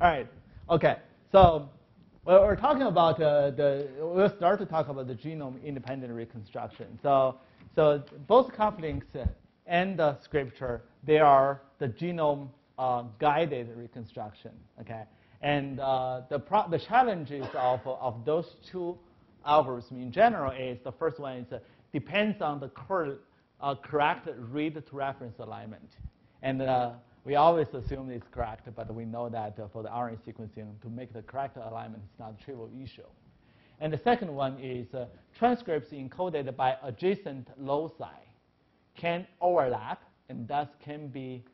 All right. Okay. So we're talking about we'll start to talk about the genome-independent reconstruction. So both cufflinks and the scripture, they are the genome guided reconstruction. Okay. And the challenges of those two algorithms in general is the first one is depends on the correct read to reference alignment. And we always assume it's correct, but we know that for the RNA sequencing, to make the correct alignment is not a trivial issue. And the second one is transcripts encoded by adjacent loci can overlap and thus can be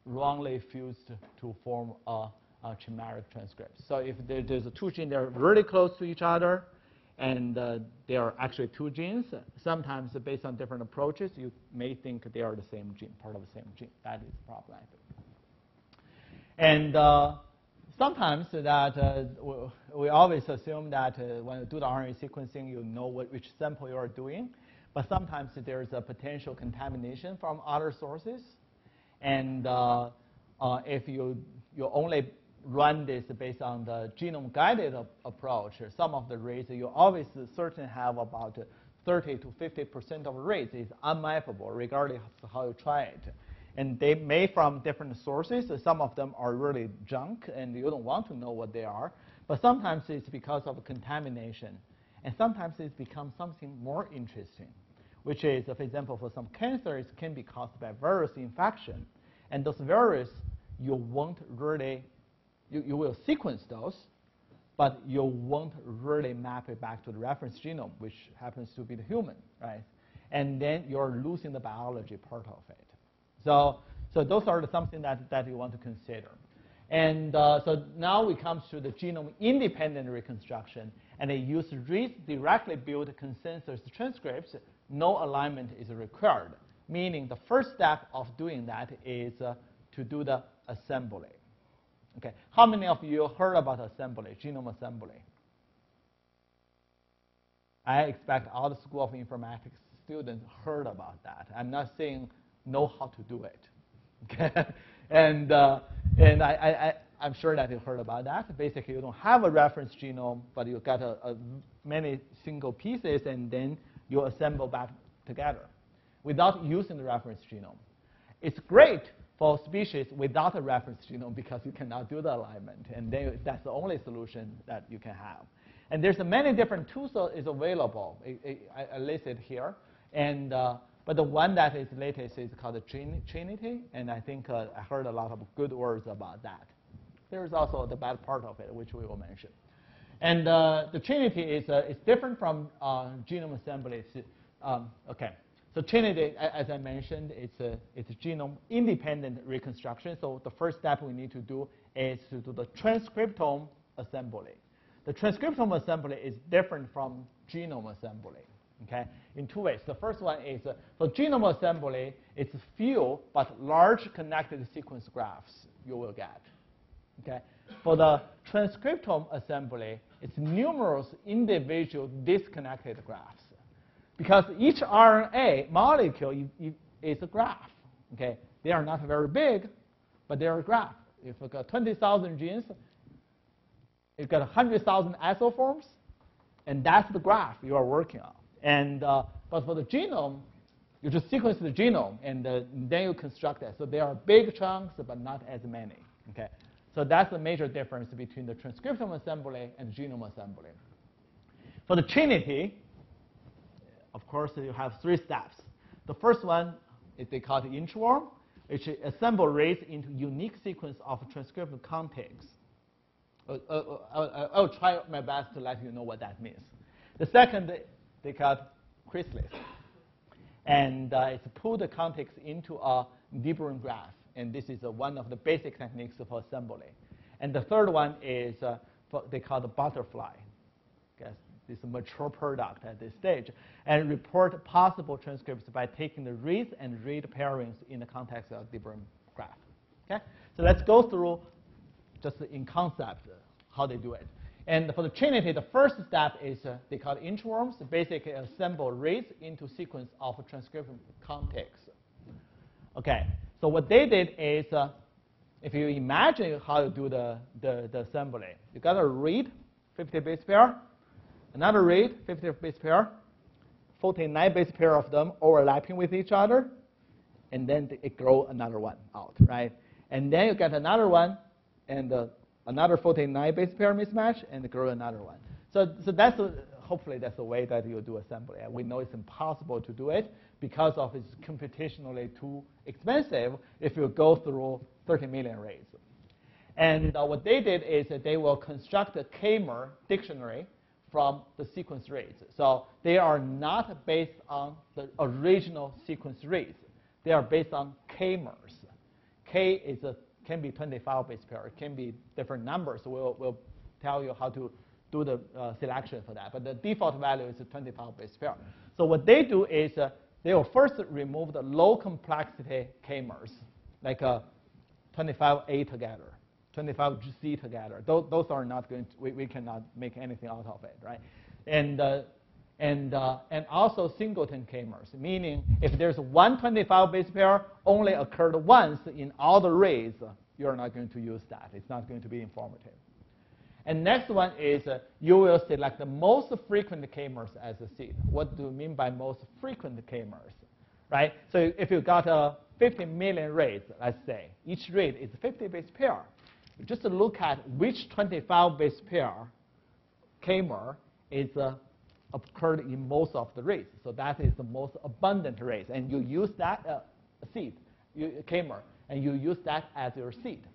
wrongly fused to form a chimeric transcript. So if there's two genes that are really close to each other, and there are actually two genes, sometimes based on different approaches, you may think they are the same gene, part of the same gene. That is problematic. And sometimes that we always assume that when you do the RNA sequencing, you know which sample you are doing. But sometimes there's a potential contamination from other sources. And if you only run this based on the genome-guided approach, some of the rates, you always certainly have about 30 to 50% of rates is unmappable, regardless of how you try it. And they may from different sources. Some of them are really junk, and you don't want to know what they are. But sometimes it's because of contamination. And sometimes it becomes something more interesting, which is, for example, for some cancers, can be caused by virus infection. And those viruses, you won't really you will sequence those, but you won't really map it back to the reference genome, which happens to be the human, right? And then you're losing the biology part of it. So those are something that you want to consider. And so now we come to the genome-independent reconstruction, and they use reads directly build consensus transcripts. No alignment is required, meaning the first step of doing that is to do the assembly. Okay, how many of you heard about assembly, genome assembly? I expect all the School of Informatics students heard about that. I'm not saying know how to do it. Okay, and I'm sure that you heard about that. Basically, you don't have a reference genome, but you got many single pieces, and then you assemble back together without using the reference genome. It's great for species without a reference genome because you cannot do the alignment, and then that's the only solution that you can have. And there's many different tools that is available. I listed here, and but the one that is latest is called the Trinity, and I think I heard a lot of good words about that. There is also the bad part of it, which we will mention. And the Trinity is different from genome assembly. Okay. So Trinity, as I mentioned, it's a genome-independent reconstruction. So the first step we need to do is to do the transcriptome assembly. The transcriptome assembly is different from genome assembly, okay, in two ways. The first one is, for genome assembly, it's few but large connected sequence graphs you will get, okay. For the transcriptome assembly, it's numerous individual disconnected graphs. Because each RNA molecule is a graph. Okay, they are not very big, but they are a graph. If you've got 20,000 genes, you've got 100,000 isoforms, and that's the graph you are working on. And but for the genome, you just sequence the genome, and then you construct it. So they are big chunks, but not as many. Okay, so that's the major difference between the transcriptome assembly and genome assembly. For the Trinity, of course, you have three steps. The first one is they call the inchworm, which assemble rates into unique sequence of transcription contigs. I'll try my best to let you know what that means. The second, they call Chrysalis. And it's pull the contigs into a deburring graph. And this is one of the basic techniques for assembly. And the third one is they call the butterfly. Okay? This mature product at this stage, and report possible transcripts by taking the reads and read pairings in the context of the deburring graph. Okay, so let's go through just in concept how they do it. And for the Trinity, the first step is they call it inchworms. Basically, assemble reads into sequence of transcription contigs. Okay, so what they did is if you imagine how to do the assembly, you got to read 50 base pair, another read 50 base pair, 49 base pair of them overlapping with each other, and then it grow another one out, right? And then you get another one, and another 49 base pair mismatch, and grow another one. So that's hopefully that's the way that you do assembly. And we know it's impossible to do it because of it's computationally too expensive if you go through 30 million reads. And what they did is that they will construct a K-mer dictionary from the sequence reads. So they are not based on the original sequence reads. They are based on K-mers. K can be 25 base pair. It can be different numbers. We'll tell you how to do the selection for that. But the default value is a 25 base pair. So what they do is they will first remove the low complexity K-mers, like 25A together, 25C together. Those are not going to, we cannot make anything out of it, right? And also singleton K-mers, meaning if there's one 25 base pair only occurred once in all the reads, you're not going to use that. It's not going to be informative. And next one is you will select the most frequent K-mers as a seed. What do you mean by most frequent K-mers, right? So if you got 50 million reads, let's say, each read is 50 base pair. Just look at which 25 base pair K-mer is occurred in most of the reads. So that is the most abundant reads. And you use that seed, K-mer, and you use that as your seed.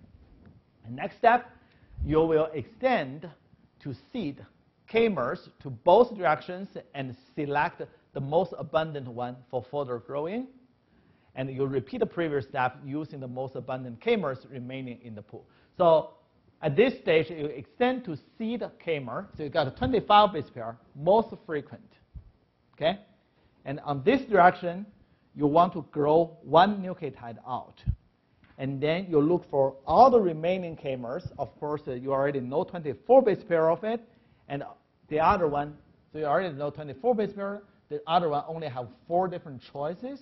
And next step, you will extend to seed K-mers to both directions and select the most abundant one for further growing. And you repeat the previous step using the most abundant K-mers remaining in the pool. So at this stage, you extend to seed K-mer. So you got a 25 base pair, most frequent. Okay? And on this direction, you want to grow one nucleotide out. And then you look for all the remaining K-mers. Of course, you already know 24 base pair of it. And the other one, so you already know 24 base pair. The other one only have 4 different choices.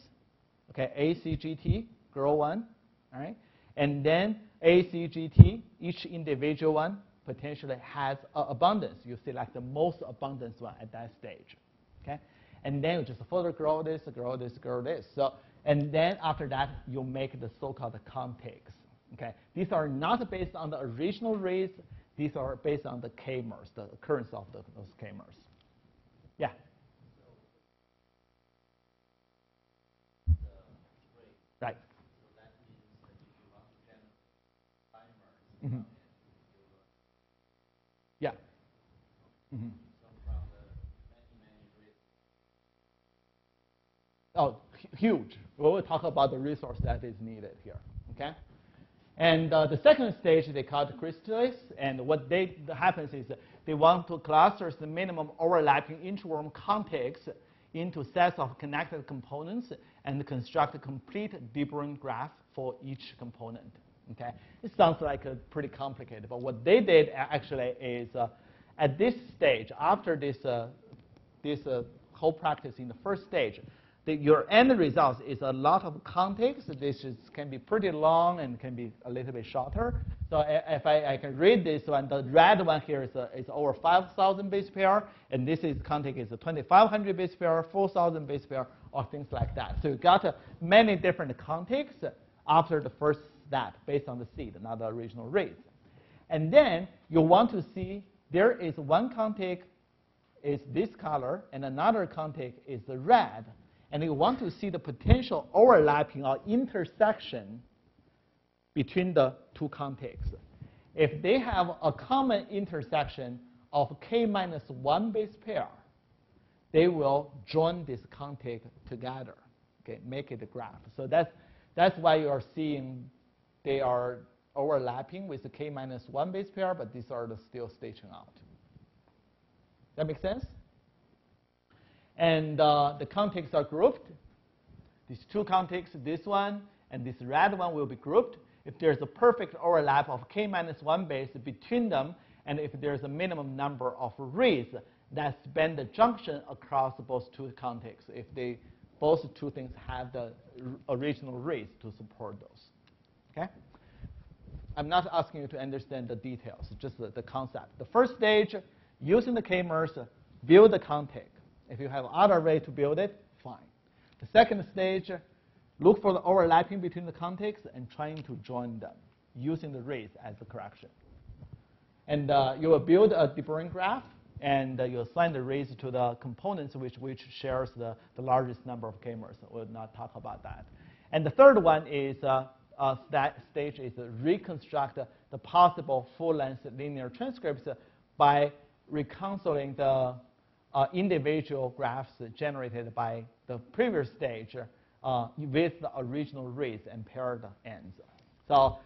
Okay, A, C, G, T, grow one. All right? And then A, C, G, T, each individual one potentially has abundance. You select the most abundant one at that stage. Okay? And then you just further grow this, grow this, grow this. So, and then after that, you make the so-called contigs. Okay? These are not based on the original reads. These are based on the K-mers, the occurrence of those K-mers. Yeah? Right. Mm-hmm. Yeah. Mm-hmm. Oh, huge. We'll talk about the resource that is needed here. Okay. And the second stage they call it Chrysalis. And what happens is they want to cluster the minimum overlapping interworm contigs into sets of connected components and construct a complete deep brain graph for each component. Okay, it sounds like pretty complicated, but what they did actually is at this stage, after this whole practice in the first stage, your end result is a lot of contigs. This can be pretty long and can be a little bit shorter. So if I can read this one, the red one here is over 5,000 base pair, and this is contig is a 2,500 base pair, 4,000 base pair, or things like that. So you got many different contigs after the first step based on the seed, not the original reads. And then you want to see there is one contig is this color, and another contig is the red. And you want to see the potential overlapping or intersection between the two contigs. If they have a common intersection of K-1 base pair, they will join this contig together, okay, make it a graph. So that's why you are seeing they are overlapping with the K-1 base pair, but these are still staging out. That make sense? And the contigs are grouped. These two contigs, this one and this red one, will be grouped. If there's a perfect overlap of K-1 base between them, and if there's a minimum number of reads that span the junction across both two contigs, if both two things have the original reads to support those. Okay? I'm not asking you to understand the details, just the concept. The first stage, using the k-mers, build the contig. If you have other way to build it, fine. The second stage, look for the overlapping between the contigs and trying to join them using the rays as the correction. And you will build a deburring graph, and you assign the rays to the components which shares the largest number of k-mers. We'll not talk about that. And the third one is that stage is reconstruct the possible full-length linear transcripts by reconciling the individual graphs generated by the previous stage with the original rays and paired ends. So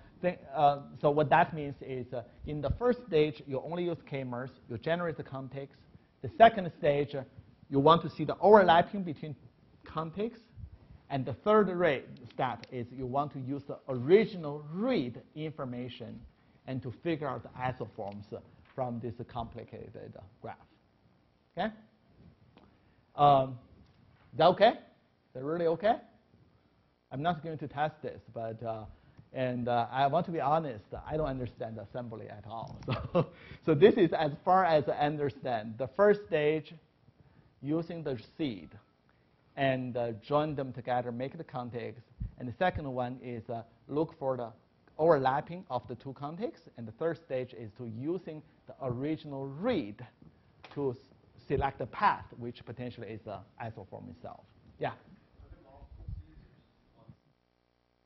what that means is in the first stage, you only use k-mers. You generate the contigs. The second stage, you want to see the overlapping between contigs. And the third step is you want to use the original read information and to figure out the isoforms from this complicated graph. Okay? Is that okay? Is that really okay? I'm not going to test this, but I want to be honest. I don't understand assembly at all. So this is as far as I understand. The first stage, using the seed and join them together, make the contigs. And the second one is look for the overlapping of the two contigs. And the third stage is to using the original read to select the path, which potentially is the isoform itself. Yeah?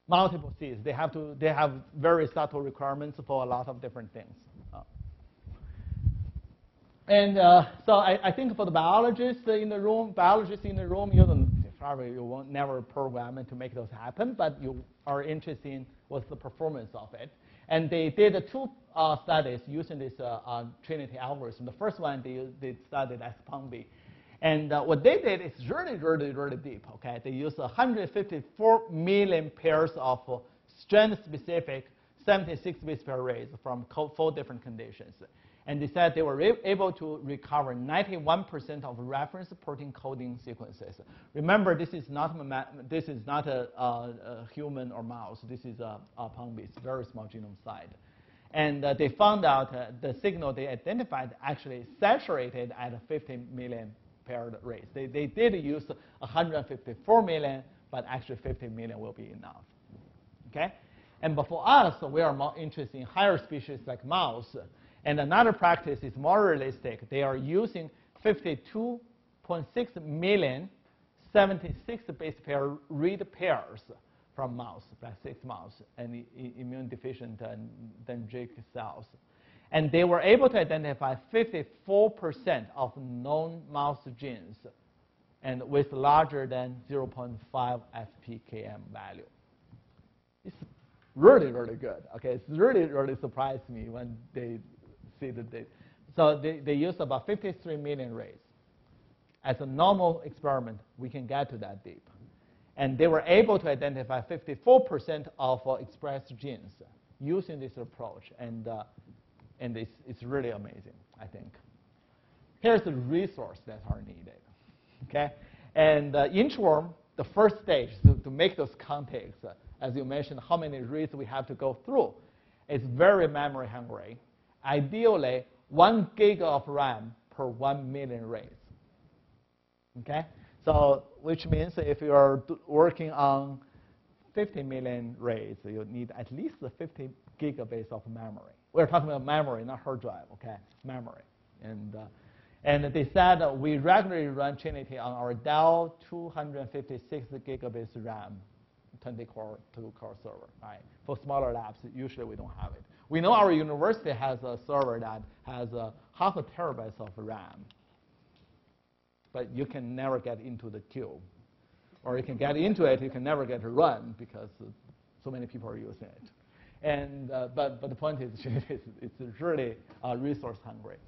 Multiple seeds. They have very subtle requirements for a lot of different things. So I think for the biologists in the room, you won't never program it to make those happen, but you are interested in what's the performance of it. And they did two studies using this Trinity algorithm. The first one they studied as PUMB. And what they did is really, really, really deep. Okay, they used 154 million pairs of strand-specific 76 base pair arrays from 4 different conditions. And they said they were able to recover 91% of reference protein coding sequences. Remember, this is not a human or mouse. This is a PUMB. It's very small genome size. And they found out the signal they identified actually saturated at 50 million paired arrays. They did use 154 million, but actually 50 million will be enough. Okay? And but for us, we are more interested in higher species like mouse. And another practice is more realistic. They are using 52.6 million 76 base pair read pairs from mouse, like 6 mouse, and immune deficient and dendritic cells. And they were able to identify 54% of known mouse genes and with larger than 0.5 FPKM value. It's really, really good. Okay, it's really, really surprised me when they see the data. So they used about 53 million rays. As a normal experiment, we can get to that deep. And they were able to identify 54% of expressed genes using this approach. And it's really amazing, I think. Here's the resource that are needed. Okay? And Inchworm, the first stage to make those contigs, as you mentioned, how many reads we have to go through, is very memory hungry. Ideally, 1 gig of RAM per 1 million rays. Okay? So which means if you are working on 50 million rays, you need at least 50 gigabytes of memory. We're talking about memory, not hard drive, okay? Memory. And they said we regularly run Trinity on our Dell 256 gigabits RAM, 20-core, 2-core server, right? For smaller labs, usually we don't have it. We know our university has a server that has 0.5 terabytes of RAM, but you can never get into the queue. Or you can get into it, you can never get to run because so many people are using it. And, but the point is, it's really resource hungry.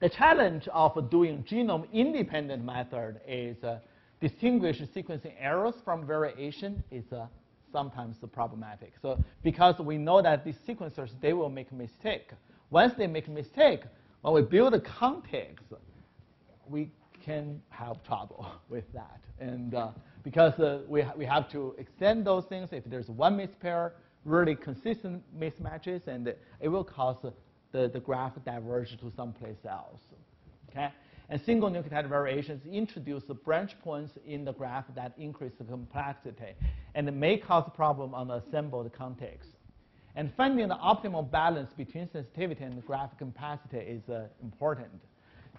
The challenge of doing genome-independent method is distinguish sequencing errors from variation is sometimes problematic. So because we know that these sequencers, they will make a mistake. Once they make a mistake, when we build a contigs, we can have trouble with that. And because we have to extend those things. If there's one mispair, really consistent mismatches, and it will cause the graph diverge to someplace else. Okay? And single nucleotide variations introduce branch points in the graph that increase the complexity, and it may cause a problem on the assembled context. And finding the optimal balance between sensitivity and graph capacity is important.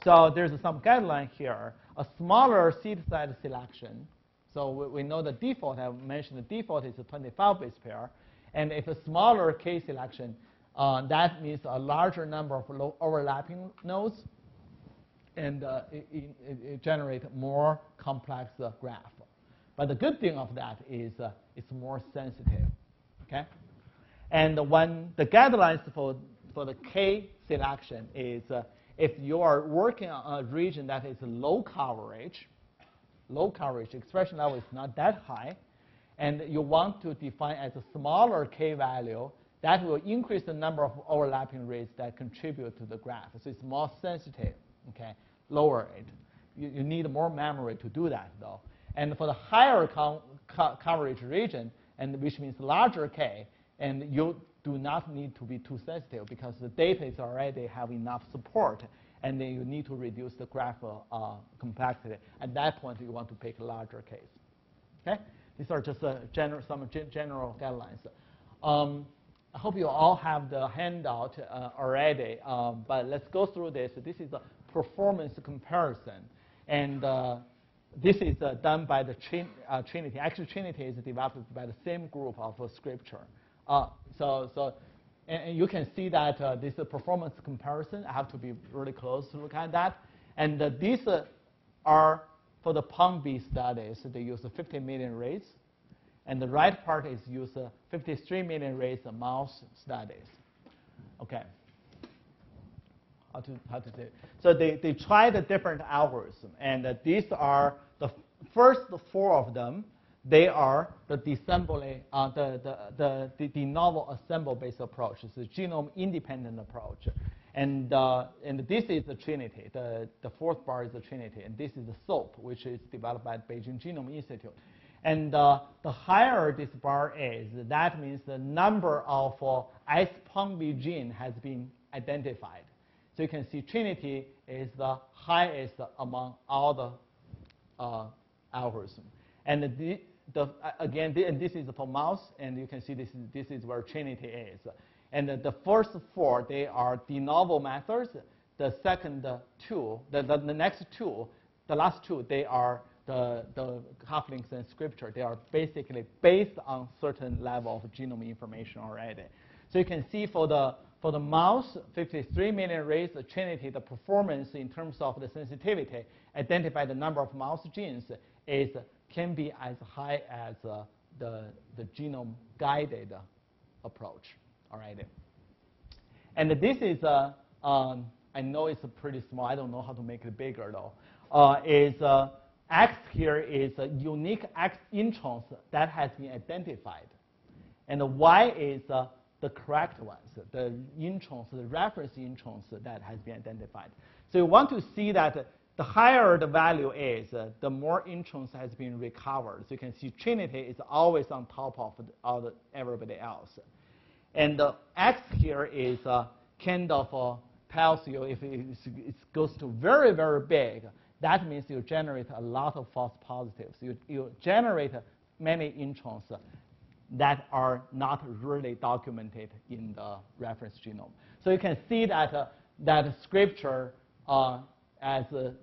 So there's some guideline here. A smaller seed size selection. So we know the default, I mentioned the default is a 25 base pair. And if a smaller K selection, that means a larger number of low overlapping nodes, and it generates more complex graph. But the good thing of that is it's more sensitive. Okay? And when the guidelines for the K selection is if you are working on a region that is low coverage, expression level is not that high, and you want to define as a smaller K value, that will increase the number of overlapping rates that contribute to the graph. So it's more sensitive, okay? Lower it. You need more memory to do that, though. And for the higher coverage region, and which means larger K, and you do not need to be too sensitive because the data is already have enough support, and then you need to reduce the graph complexity. At that point, you want to pick a larger case. Okay? These are just some general guidelines. I hope you all have the handout already, but let's go through this. This is a performance comparison, and this is done by the Trinity. Actually, Trinity is developed by the same group of Scripture. And you can see that this is a performance comparison. I have to be really close to look at that. And these are for the POM-B studies. They use 50 million rates. And the right part is use 53 million rates mouse studies. Okay. How to do it? So they tried a different algorithm. And these are the first 4 of them. They are the de novo assemble-based approach. It's a genome-independent approach. And this is the Trinity. The 4th bar is the Trinity. And this is the SOAP, which is developed by the Beijing Genome Institute. And the higher this bar is, that means the number of S-POM-B gene has been identified. So you can see Trinity is the highest among all the algorithms. And and this is for mouse, and you can see this is where Trinity is. And the first 4, they are de novo methods. The second 2, the next 2, the last 2, they are the cufflinks and Scripture. They are basically based on certain level of genome information already. So you can see for the mouse, 53 million rates, the Trinity, the performance in terms of the sensitivity, identify the number of mouse genes can be as high as the genome-guided approach already. And this is, I know it's pretty small. I don't know how to make it bigger, though. X here is a unique X introns that has been identified. And the Y is the correct ones, the introns, the reference introns that has been identified. So you want to see that the higher the value is, the more introns has been recovered. So you can see Trinity is always on top of everybody else. And the X here is kind of tells you if it goes to very, very big, that means you generate a lot of false positives. You generate many introns that are not really documented in the reference genome. So you can see that that Scripture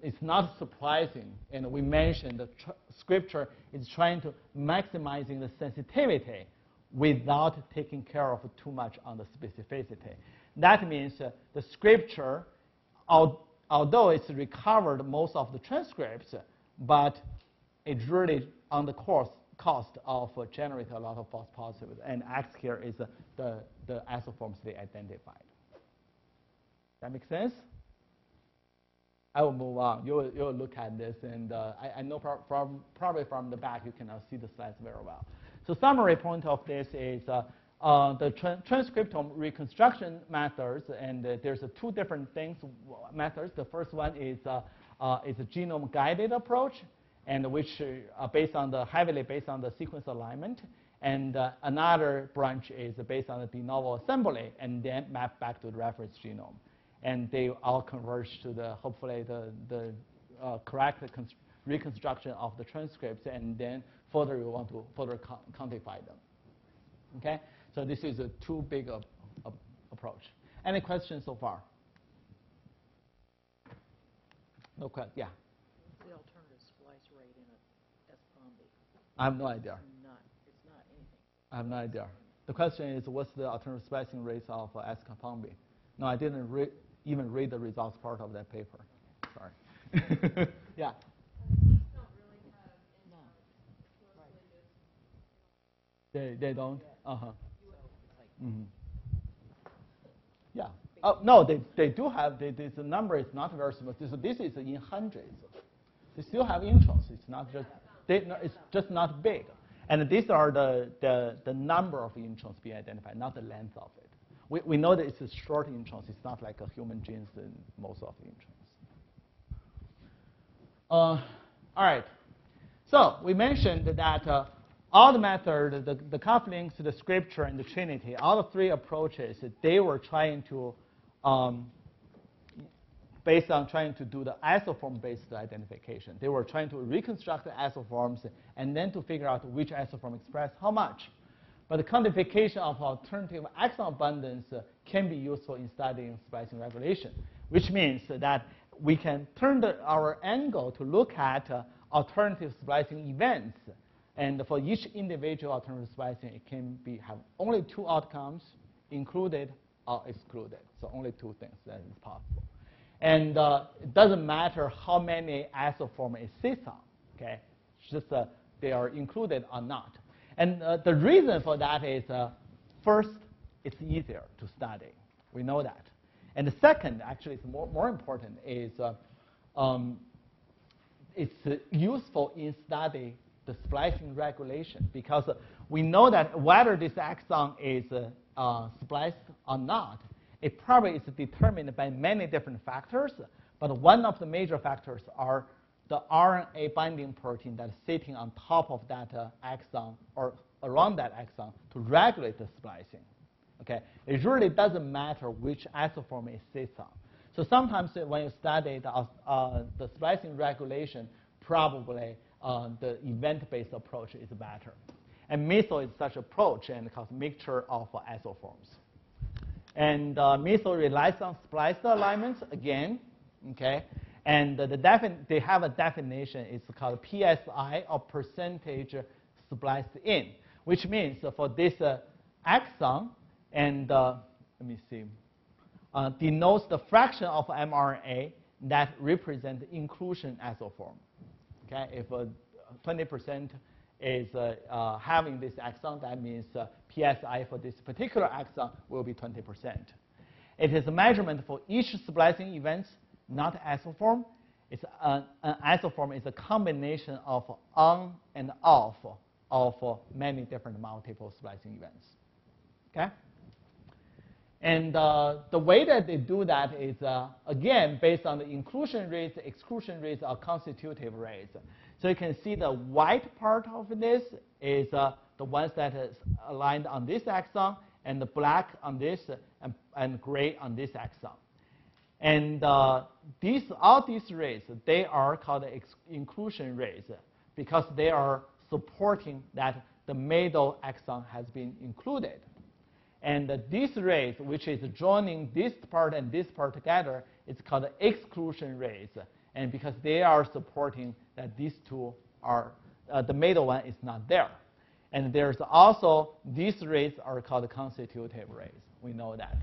it's not surprising, and we mentioned that Scripture is trying to maximizing the sensitivity without taking care of too much on the specificity. That means the Scripture, although it's recovered most of the transcripts, but it's really on the cost of generating a lot of false positives. And X here is the isoforms they identified. That make sense? I will move on. You'll look at this, and I know probably from the back you cannot see the slides very well. So summary point of this is the transcriptome-reconstruction methods, and there's 2 different methods. The first one is a genome-guided approach, and which are heavily based on the sequence alignment. And another branch is based on the de novo assembly and then map back to the reference genome. And they all converge to the, hopefully, the correct reconstruction of the transcripts, and then further we want to further quantify them. Okay? So this is a too big of approach. Any questions so far? No question. Yeah. What's the alternative splice rate in a S-combi? I have no idea. It's not anything. I have no idea. The question is, what's the alternative splicing rates of S-combi? No, I didn't even read the results part of that paper. Sorry. Yeah. These don't really have They don't? Uh-huh. Mm-hmm. Yeah. No, they do have, the number is not very small. This is in hundreds. They still have introns. It's not just, it's just not big. And these are the number of introns being identified, not the length of it. We know that it's a short introns. It's not like a human genes in most of the introns. All right. So we mentioned that all the methods, the cufflinks, the scripture, and the Trinity, all the three approaches, they were trying to, based on trying to do the isoform-based identification. They were trying to reconstruct the isoforms and then to figure out which isoform express how much. But the quantification of alternative exon abundance can be useful in studying splicing regulation, which means that we can turn our angle to look at alternative splicing events. And for each individual alternative splicing, it can have only two outcomes, included or excluded. So only two things that is possible. And it doesn't matter how many isoforms it sits on. Okay? It's just they are included or not. And the reason for that is, first, it's easier to study. We know that. And the second, actually, it's more important, is it's useful in studying the splicing regulation, because we know that whether this exon is spliced or not, it probably is determined by many different factors. But one of the major factors are the RNA binding protein that's sitting on top of that exon or around that exon to regulate the splicing. Okay? It really doesn't matter which isoform it sits on. So sometimes when you study the splicing regulation, probably the event-based approach is better. And MISO is such approach, and it causes mixture of isoforms. And MISO relies on spliced alignments again. Okay? And they have a definition. It's called PSI, or percentage spliced in, which means for this exon, and let me see, denotes the fraction of mRNA that represent inclusion isoform. Okay, if 20% is having this exon, that means PSI for this particular exon will be 20%. It is a measurement for each splicing event, not isoform. It's an isoform is a combination of on and off of many different multiple splicing events. Okay? And the way that they do that is, again, based on the inclusion rates, exclusion rates, or constitutive rates. So you can see the white part of this is the ones that is aligned on this exon, and the black on this, and gray on this exon. And all these rates, they are called inclusion rates because they are supporting that the middle exon has been included. And these rates, which is joining this part and this part together, it's called exclusion rates. And because they are supporting that these two are, the middle one is not there. And there's also, these rates are called constitutive rates. We know that.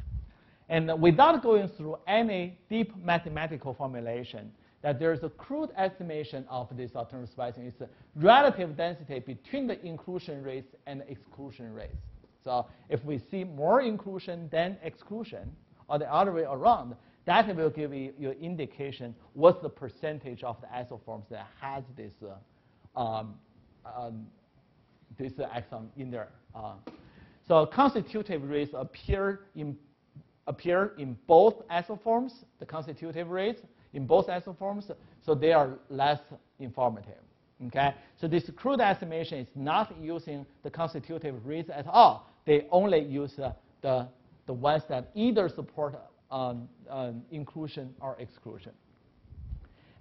And without going through any deep mathematical formulation, that there's a crude estimation of this alternative splicing. It's a relative density between the inclusion rates and exclusion rates. So if we see more inclusion than exclusion, or the other way around, that will give you your indication what's the percentage of the isoforms that has this this exon in there. So constitutive rates appear in both isoforms, the constitutive rates in both isoforms, so they are less informative. Okay, so this crude estimation is not using the constitutive rates at all. They only use the ones that either support inclusion or exclusion.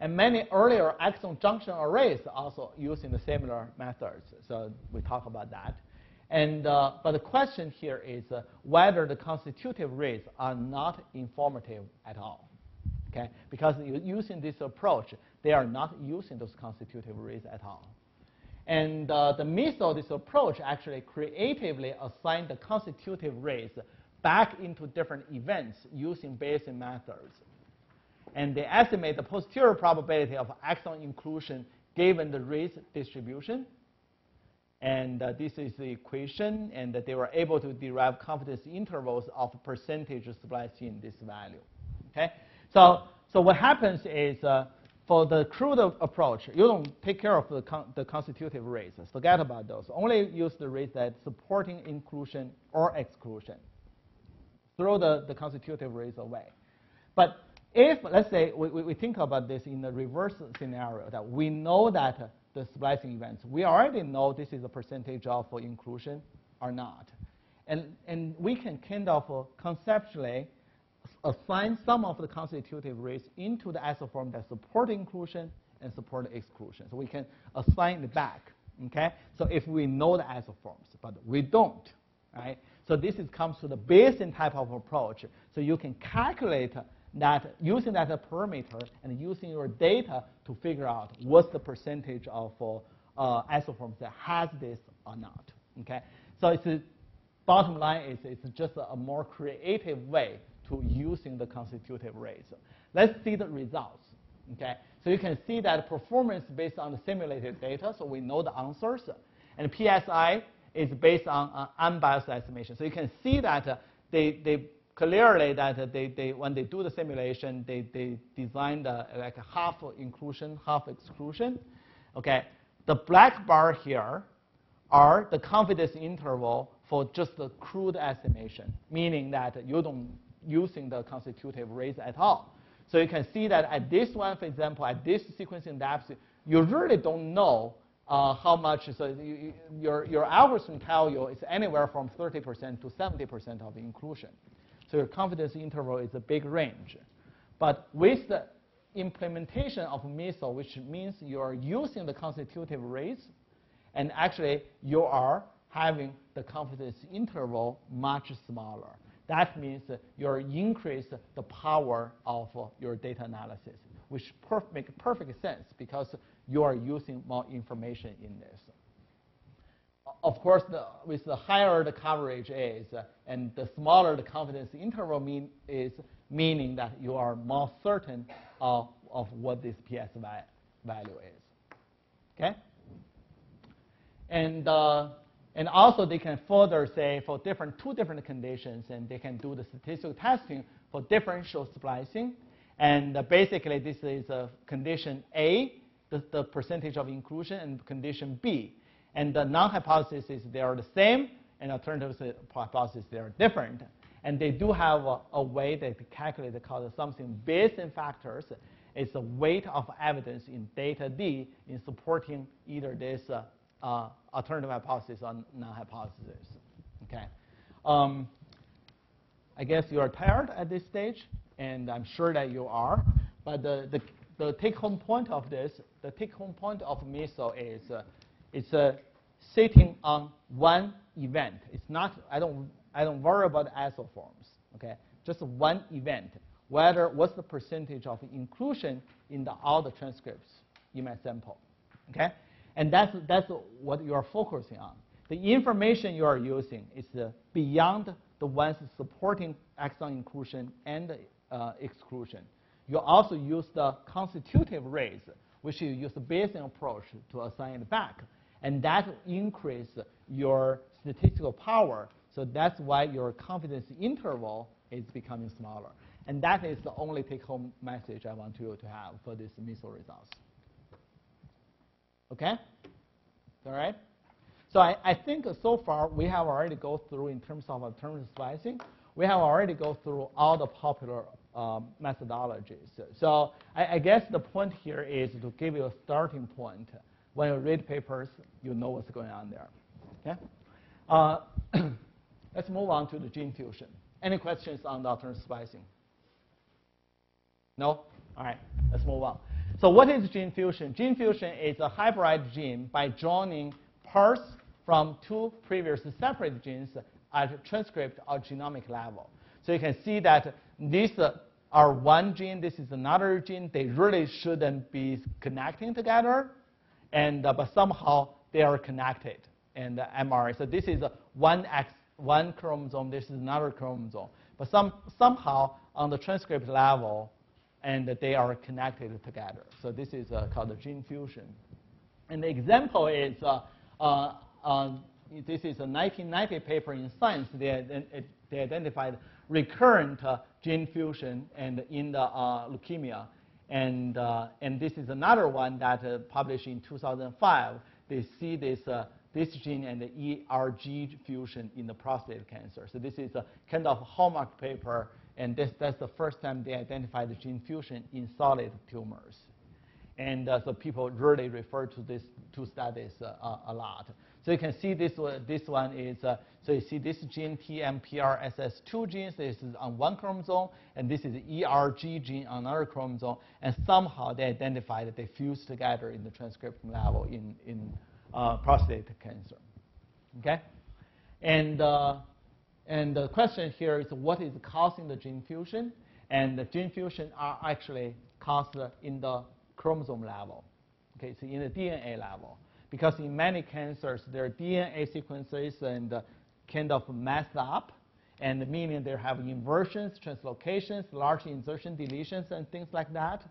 And many earlier exon junction arrays also using the similar methods. So we talk about that. And but the question here is whether the constitutive rates are not informative at all. Okay, because using this approach, they are not using those constitutive rates at all. And the MISO, this approach, actually creatively assigned the constitutive rates back into different events using Bayesian methods. And they estimate the posterior probability of exon inclusion given the race distribution. And this is the equation, and they were able to derive confidence intervals of percentage splicing in this value. Okay, so what happens is for the crude approach, you don't take care of the constitutive rates. Forget about those. Only use the rates that supporting inclusion or exclusion. Throw the constitutive rates away. But if, let's say, we think about this in the reverse scenario, that we know that the splicing events, we already know this is a percentage of inclusion or not. And we can kind of conceptually assign some of the constitutive rates into the isoform that support inclusion and support exclusion. So we can assign it back, okay? So if we know the isoforms, but we don't, right? So this comes to the Bayesian type of approach. So you can calculate that using that parameter and using your data to figure out what's the percentage of isoforms that has this or not, okay? So it's bottom line is it's just a more creative way to using the constitutive rates. Let's see the results, okay? So you can see that performance based on the simulated data, so we know the answers, and PSI is based on unbiased estimation. So you can see that they clearly that they when they do the simulation, they designed like a half inclusion, half exclusion. Okay, the black bar here are the confidence interval for just the crude estimation, meaning that you don't using the constitutive rates at all. So you can see that at this one, for example, at this sequencing depth, you really don't know how much. So your algorithm tell you it's anywhere from 30% to 70% of inclusion. So your confidence interval is a big range. But with the implementation of MISO, which means you are using the constitutive rates, and actually you are having the confidence interval much smaller. That means you increase the power of your data analysis, which makes perfect sense because you are using more information in this. Of course, with the higher the coverage is, and the smaller the confidence interval meaning that you are more certain of what this PS value is. Okay? And also they can further say for two different conditions, and they can do the statistical testing for differential splicing. And basically, this is condition A, the percentage of inclusion, and condition B. And the non-hypothesis, they are the same, and alternative hypothesis, they are different. And they do have a way that they calculate called something Bayesian factors. It's the weight of evidence in data D in supporting either this alternative hypothesis or non-hypothesis. Okay. I guess you are tired at this stage, and I'm sure that you are. But the take-home point of this, the take-home point of MISO is it's sitting on one event. It's not. I don't worry about isoforms. Okay, just one event. What's the percentage of inclusion in all the transcripts in my sample? Okay, and that's what you are focusing on. The information you are using is beyond the ones supporting exon inclusion and exclusion. You also use the constitutive rates, which you use the Bayesian approach to assign it back. And that increases your statistical power. So that's why your confidence interval is becoming smaller. And that is the only take-home message I want you to have for this MISO results. Okay? All right? So I think so far we have already gone through, in terms of alternative splicing, we have already gone through all the popular methodologies. So I guess the point here is to give you a starting point when you read papers, you know what's going on there. Okay? Let's move on to the gene fusion. Any questions on the alternative splicing? No? All right, let's move on. So what is gene fusion? Gene fusion is a hybrid gene by joining parts from two previously separate genes at transcript or genomic level. So you can see that these are one gene, this is another gene. They really shouldn't be connecting together, but somehow they are connected in the mRNA. So this is one chromosome, this is another chromosome. But somehow on the transcript level, and they are connected together. So this is called the gene fusion. And the example is, this is a 1990 paper in Science. They identified recurrent gene fusion and in the leukemia. And this is another one that published in 2005. They see this gene and the ERG fusion in the prostate cancer. So this is a kind of hallmark paper. And that's the first time they identified the gene fusion in solid tumors. And so people really refer to these two studies a lot. So you can see this one is, so you see this gene TMPRSS2 gene, this is on one chromosome, and this is the ERG gene on another chromosome, and somehow they identified that they fuse together in the transcriptome level in prostate cancer. Okay? And the question here is, what is causing the gene fusion? And the gene fusion are actually caused in the chromosome level, okay, so in the DNA level. Because in many cancers, their DNA sequences and kind of messed up, and meaning they're having inversions, translocations, large insertion deletions, and things like that.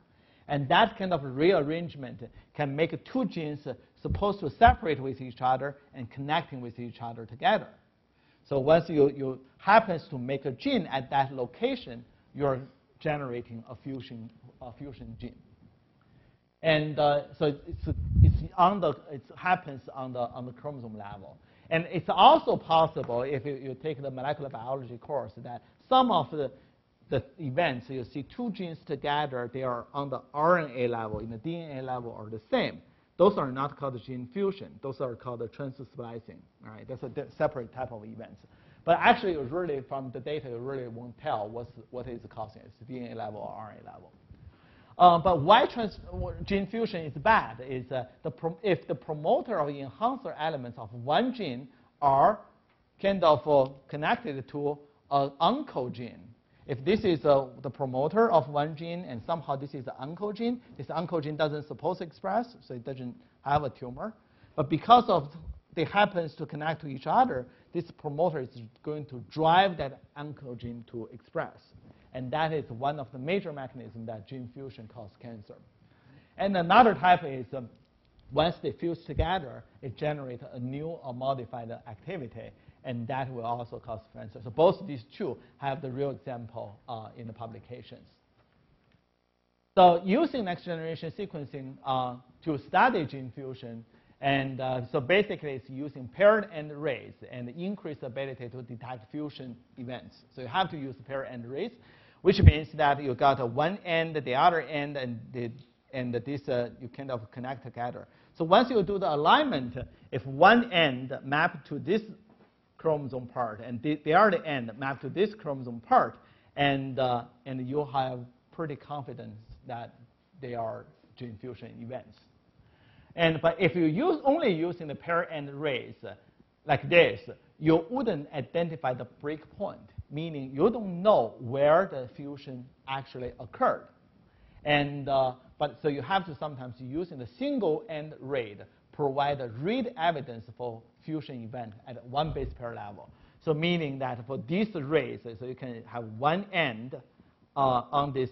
And that kind of rearrangement can make two genes supposed to separate with each other and connecting with each other together. So once you happen to make a gene at that location, you're generating a fusion gene. And so it happens on the chromosome level. And it's also possible, if you take the molecular biology course, that some of the events you see two genes together, they are on the RNA level, in the DNA level, are the same. Those are not called gene fusion. Those are called the transsplicing. All right, that's a separate type of events. But actually, really, from the data, you really won't tell what is causing it. It's DNA level or RNA level. But why gene fusion is bad is if the promoter or enhancer elements of one gene are kind of connected to an oncogene. If this is the promoter of one gene and somehow this is the oncogene, this oncogene doesn't supposed to express, so it doesn't have a tumor. But because of they happens to connect to each other, this promoter is going to drive that oncogene to express. And that is one of the major mechanisms that gene fusion causes cancer. And another type is once they fuse together, it generates a new or modified activity, and that will also cause cancer. So both of these two have the real example in the publications. So using next generation sequencing to study gene fusion, and so basically it's using paired end arrays and increase the ability to detect fusion events. So you have to use paired end arrays, which means that you got one end, the other end, and this you kind of connect together. So once you do the alignment, if one end mapped to this chromosome part and the other end mapped to this chromosome part, and you have pretty confidence that they are gene fusion events. But if you only using the pair end arrays like this, you wouldn't identify the break point, meaning you don't know where the fusion actually occurred. But so you have to sometimes using the single end array provide a read evidence for fusion event at one base pair level. So meaning that for these arrays, so you can have one end on this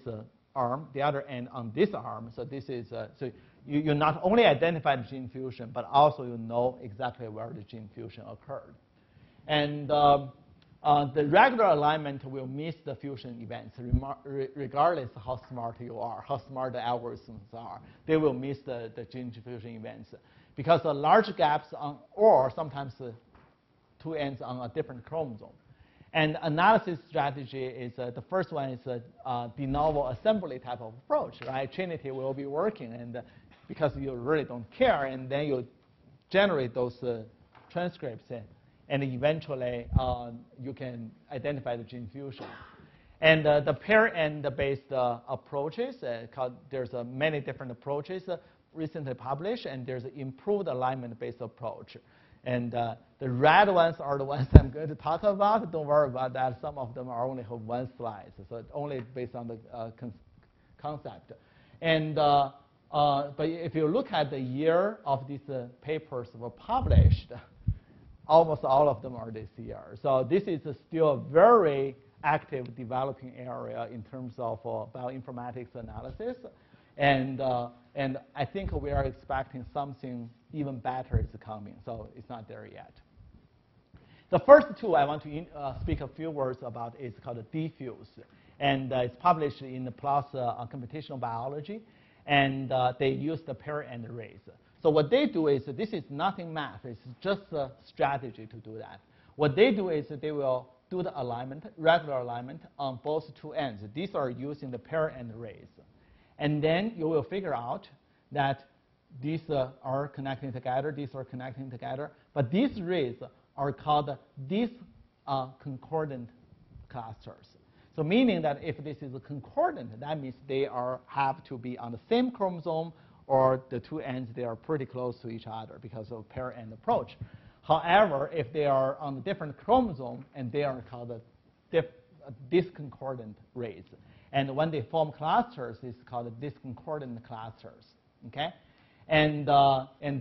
arm, the other end on this arm. So this is so you not only identify the gene fusion, but also you know exactly where the gene fusion occurred. And the regular alignment will miss the fusion events, regardless of how smart you are, how smart the algorithms are. They will miss the gene fusion events because the large gaps or sometimes two ends on a different chromosome. And analysis strategy is the first one is a de novo assembly type of approach, right? Trinity will be working, and because you really don't care, and then you generate those transcripts, and eventually you can identify the gene fusion. And the pair-end-based approaches, there's many different approaches recently published, and there's an improved alignment-based approach. And the red ones are the ones I'm going to talk about. Don't worry about that. Some of them are only have one slide, so it's only based on the concept. And but if you look at the year of these papers were published, almost all of them are this year. So this is still a very active developing area in terms of bioinformatics analysis. And I think we are expecting something even better is coming. So it's not there yet. The first two I want to speak a few words about is called Diffuse. And it's published in the PLOS Computational Biology. And they use the pair-end arrays. So what they do is, this is nothing math. It's just a strategy to do that. What they do is they will do the alignment, regular alignment, on both two ends. These are using the pair-end arrays. And then you will figure out that these are connecting together, these are connecting together. But these arrays are called disconcordant clusters. So meaning that if this is a concordant, that means they have to be on the same chromosome, or the two ends, they are pretty close to each other because of pair-end approach. However, if they are on a different chromosome, and they are called disconcordant arrays. And when they form clusters, it's called disconcordant clusters. Okay? And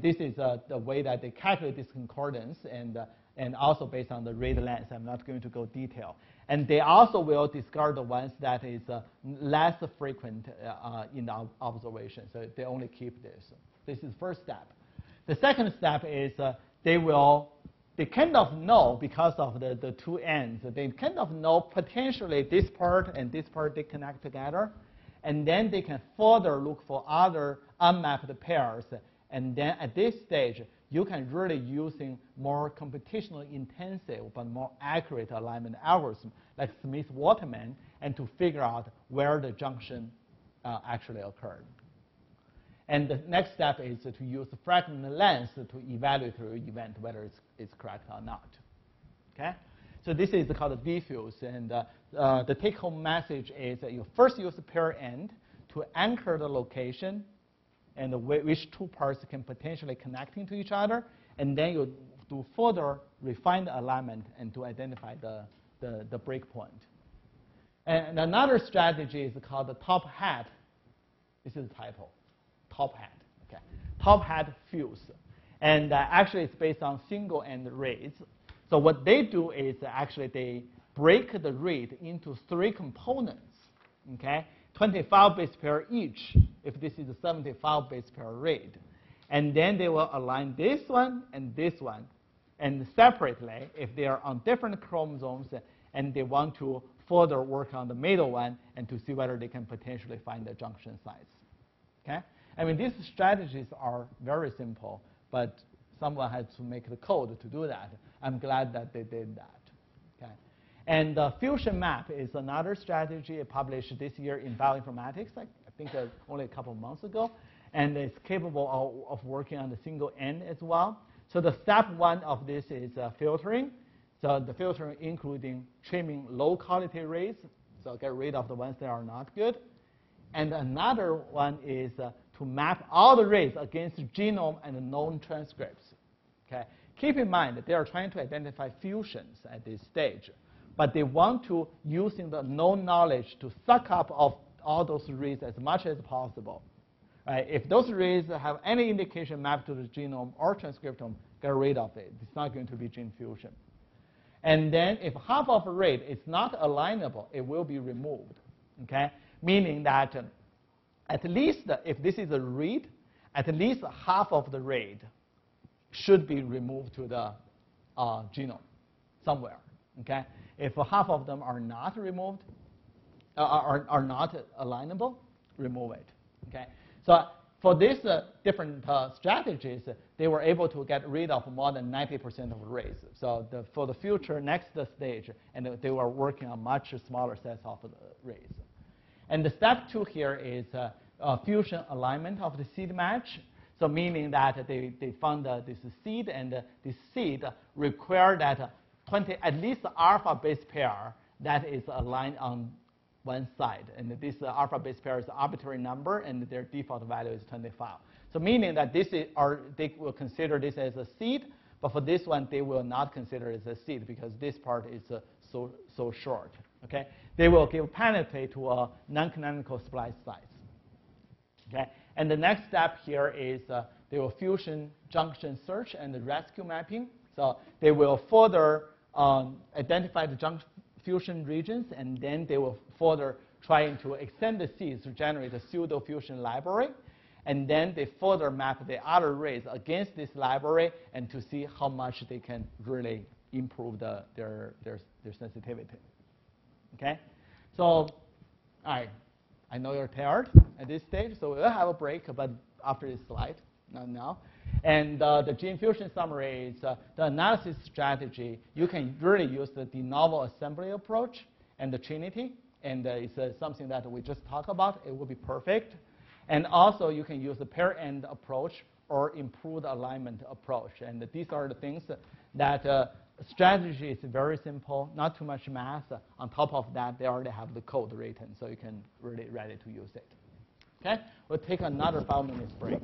this is the way that they calculate disconcordance, and also based on the read length. I'm not going to go detail. And they also will discard the ones that is less frequent in the observation. So they only keep this. This is the first step. The second step is they kind of know, because of the two ends, they kind of know potentially this part and this part they connect together. And then they can further look for other unmapped pairs. And then at this stage, you can really using more computationally intensive but more accurate alignment algorithm like Smith-Waterman, and to figure out where the junction actually occurred. And the next step is to use the fragment length to evaluate your event, whether it's correct or not. Okay? So this is called diffuse. And the take-home message is that you first use the pair end to anchor the location and which two parts can potentially connecting to each other. And then you do further refine the alignment and to identify the breakpoint. And another strategy is called the HopHat. This is the title, HopHat. Okay, HopHat-Fuse. And actually, it's based on single-end arrays. So what they do is actually they break the read into three components. Okay, 25 base pair each, if this is a 75 base pair read. And then they will align this one and this one. And separately, if they are on different chromosomes and they want to further work on the middle one and to see whether they can potentially find the junction sites. Okay? I mean, these strategies are very simple, but someone has to make the code to do that. I'm glad that they did that. Okay? And the fusion map is another strategy published this year in bioinformatics, I think only a couple of months ago. And it's capable of working on the single end as well. So the step one of this is filtering. So the filtering including trimming low quality arrays, so get rid of the ones that are not good. And another one is to map all the arrays against genome and known transcripts. Okay? Keep in mind that they are trying to identify fusions at this stage, but they want to, using the known knowledge, to suck up of all those arrays as much as possible. Right? If those arrays have any indication mapped to the genome or transcriptome, get rid of it. It's not going to be gene fusion. And then if half of a array is not alignable, it will be removed. Okay? Meaning that at least if this is a read, at least half of the read should be removed to the genome somewhere. Okay? If half of them are not removed, are not alignable, remove it. Okay? So for these different strategies, they were able to get rid of more than 90% of arrays. So for the future next stage, and they were working on much smaller sets of arrays. And the step two here is fusion alignment of the seed match. So meaning that they found this seed, and this seed require that at least the alpha base pair that is aligned on one side. And this alpha base pair is an arbitrary number, and their default value is 25. So meaning that they will consider this as a seed, but for this one, they will not consider it as a seed because this part is so short. Okay? They will give penetrate to a non-canonical splice size. Okay? And the next step here is they will fusion junction search and the rescue mapping. So they will further identify the fusion regions, and then they will further trying to extend the seeds to generate a pseudo fusion library. And then they further map the other arrays against this library and to see how much they can really improve their sensitivity. Okay? So, all right. I know you're tired at this stage, so we'll have a break, but after this slide, not now. And the gene fusion summary is the analysis strategy. You can really use the de novo assembly approach and the Trinity, and it's something that we just talked about. It will be perfect. And also, you can use the pair-end approach or improved alignment approach. And these are the things that strategy is very simple, not too much math. On top of that, they already have the code written, so you can really ready to use it. Okay, we'll take another 5 minutes break.